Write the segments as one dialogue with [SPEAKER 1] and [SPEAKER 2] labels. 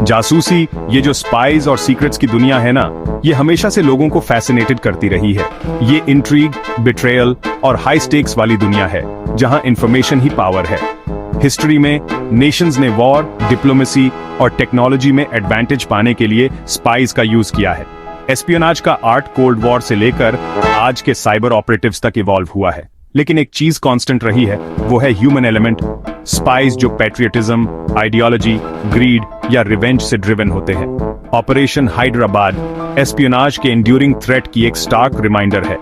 [SPEAKER 1] जासूसी, ये जो स्पाइज और सीक्रेट्स की दुनिया है ना, ये हमेशा से लोगों को फैसिनेटेड करती रही है। ये इंट्रीग, बिट्रेयल और हाई स्टेक्स वाली दुनिया है जहां इंफॉर्मेशन ही पावर है। हिस्ट्री में नेशंस ने वॉर, डिप्लोमेसी और टेक्नोलॉजी में एडवांटेज पाने के लिए स्पाइज का यूज किया है। एस्पियोनाज का आर्ट कोल्ड वॉर से लेकर आज के साइबर ऑपरेटिव्स तक इवॉल्व हुआ है, लेकिन एक चीज कांस्टेंट रही है, वो है ह्यूमन एलिमेंट। स्पाइज जो पैट्रियटिज्म, आइडियोलॉजी, ग्रीड या रिवेंज से ड्रिवन होते हैं। ऑपरेशन हैदराबाद एस्पियोनाज के एंड्यूरिंग थ्रेट की एक स्टार्क रिमाइंडर है।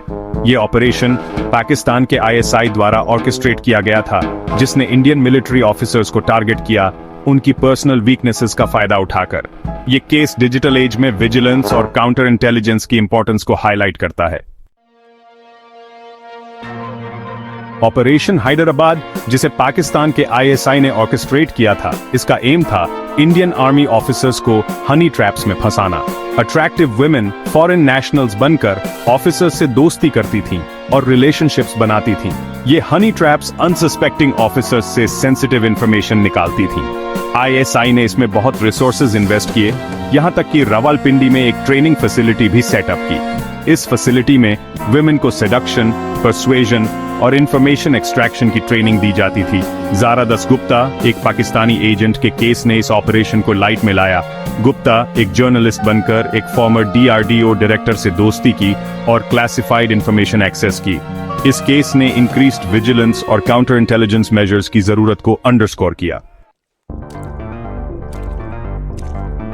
[SPEAKER 1] ये ऑपरेशन पाकिस्तान के ISI द्वारा ऑर्केस्ट्रेट किया गया था, जिसने इंडियन मिलिट्री ऑफिसर्स को टारगेट किया, उनकी पर्सनल वीकनेसेस का फायदा उठाकर। ये केस डिजिटल एज में विजिलेंस और काउंटर इंटेलिजेंस की इंपॉर्टेंस को हाईलाइट करता है। ऑपरेशन हैदराबाद, जिसे पाकिस्तान के ISI ने ऑर्केस्ट्रेट किया था, इसका एम था इंडियन आर्मी ऑफिसर्स को हनी ट्रैप्स में फंसाना। अट्रैक्टिव वुमेन फॉरेन नेशनल्स बनकर ऑफिसर्स से दोस्ती करती थीं और रिलेशनशिप्स बनाती थीं। ये हनी ट्रैप्स अनसस्पेक्टिंग ऑफिसर्स से सेंसिटिव इंफॉर्मेशन निकालती थीं। ISI ने इसमें बहुत रिसोर्सेज इन्वेस्ट किए, यहां तक कि रावलपिंडी में एक ट्रेनिंग फैसिलिटी भी सेटअप की। इस फैसिलिटी में वुमेन को सेडक्शन, परसुएजन और इंफॉर्मेशन एक्सट्रैक्शन की ट्रेनिंग दी जाती थी। ज़ारा दसगुप्ता, एक पाकिस्तानी एजेंट के केस ने इस ऑपरेशन को लाइट में लाया। गुप्ता एक जर्नलिस्ट बनकर एक फॉर्मर DRDO डायरेक्टर से दोस्ती की और क्लासिफाइड इंफॉर्मेशन एक्सेस की। इस केस ने इंक्रीज्ड विजिलेंस और काउंटर इंटेलिजेंस मेजर्स की जरूरत को अंडरस्कोर किया।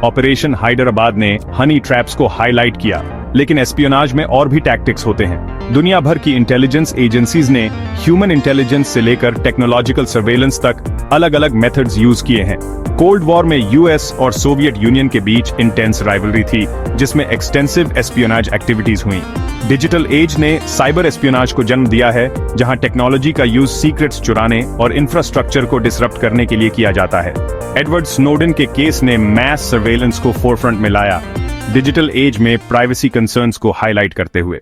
[SPEAKER 1] ऑपरेशन हैदराबाद ने हनी ट्रैप्स को हाईलाइट किया, लेकिन एस्पियोनाज में और भी टैक्टिक्स होते हैं। दुनिया भर की इंटेलिजेंस एजेंसीज ने ह्यूमन इंटेलिजेंस से लेकर टेक्नोलॉजिकल सर्वेलेंस तक अलग अलग मेथड्स यूज किए हैं। कोल्ड वॉर में US और सोवियत यूनियन के बीच इंटेंस राइवलरी थी, जिसमें एक्सटेंसिव एस्पियोनाज एक्टिविटीज हुई। डिजिटल एज ने साइबर एस्पियोनाज को जन्म दिया है, जहां टेक्नोलॉजी का यूज सीक्रेट्स चुराने और इंफ्रास्ट्रक्चर को डिसरप्ट करने के लिए किया जाता है। एडवर्ड स्नोडेन के केस ने मैस सर्वेलेंस को फोरफ्रंट में लाया, डिजिटल एज में प्राइवेसी कंसर्न्स को हाईलाइट करते हुए।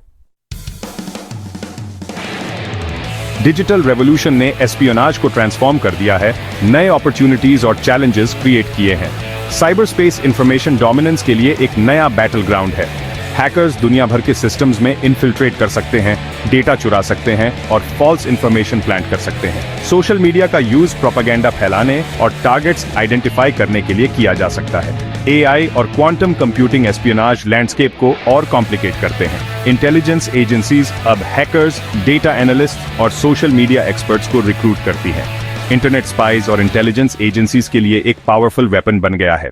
[SPEAKER 1] डिजिटल रेवोल्यूशन ने एस्पियोनाज को ट्रांसफॉर्म कर दिया है, नए अपॉर्चुनिटीज और चैलेंजेस क्रिएट किए हैं। साइबर स्पेस इंफॉर्मेशन डोमिनेंस के लिए एक नया बैटल ग्राउंड है। हैकर्स दुनिया भर के सिस्टम्स में इन्फिल्ट्रेट कर सकते हैं, डेटा चुरा सकते हैं और फॉल्स इंफॉर्मेशन प्लांट कर सकते हैं। सोशल मीडिया का यूज प्रोपेगेंडा फैलाने और टारगेट्स आइडेंटिफाई करने के लिए किया जा सकता है। AI और क्वांटम कंप्यूटिंग एस्पियोनाज लैंडस्केप को और कॉम्प्लिकेट करते हैं। इंटेलिजेंस एजेंसीज अब हैकर्स, डेटा एनालिस्ट और सोशल मीडिया एक्सपर्ट्स को रिक्रूट करती हैं। इंटरनेट स्पाइज और इंटेलिजेंस एजेंसीज के लिए एक पावरफुल वेपन बन गया है।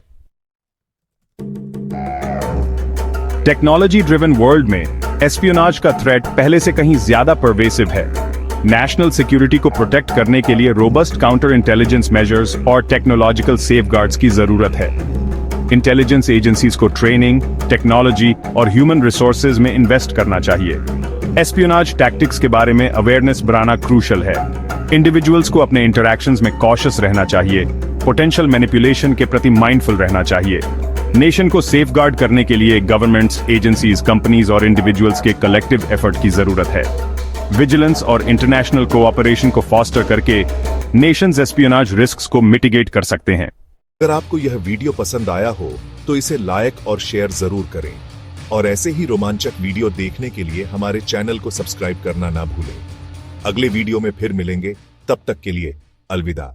[SPEAKER 1] टेक्नोलॉजी ड्रिवन वर्ल्ड में एस्पियोनाज का थ्रेट पहले से कहीं ज्यादा परवेसिव है। नेशनल सिक्योरिटी को प्रोटेक्ट करने के लिए रोबस्ट काउंटर इंटेलिजेंस मेजर्स और टेक्नोलॉजिकल सेफगार्ड्स की जरूरत है। इंटेलिजेंस एजेंसीज को ट्रेनिंग, टेक्नोलॉजी और ह्यूमन रिसोर्सेज में इन्वेस्ट करना चाहिए। एस्पियोनाज टैक्टिक्स के बारे में अवेयरनेस बढ़ाना क्रूशल है। इंडिविजुअल्स को अपने इंटरैक्शंस में कॉशियस रहना चाहिए, पोटेंशियल मैनिपुलेशन के प्रति माइंडफुल रहना चाहिए। नेशन को सेफगार्ड करने के लिए गवर्नमेंट्स, एजेंसीज, कंपनीज और इंडिविजुअल्स के कलेक्टिव एफर्ट की जरूरत है। विजिलेंस और इंटरनेशनल कोऑपरेशन को फॉस्टर करके नेशंस एस्पियोनाज रिस्क्स को मिटिगेट कर सकते हैं।
[SPEAKER 2] अगर आपको यह वीडियो पसंद आया हो तो इसे लाइक और शेयर जरूर करें और ऐसे ही रोमांचक वीडियो देखने के लिए हमारे चैनल को सब्सक्राइब करना ना भूलें। अगले वीडियो में फिर मिलेंगे, तब तक के लिए अलविदा।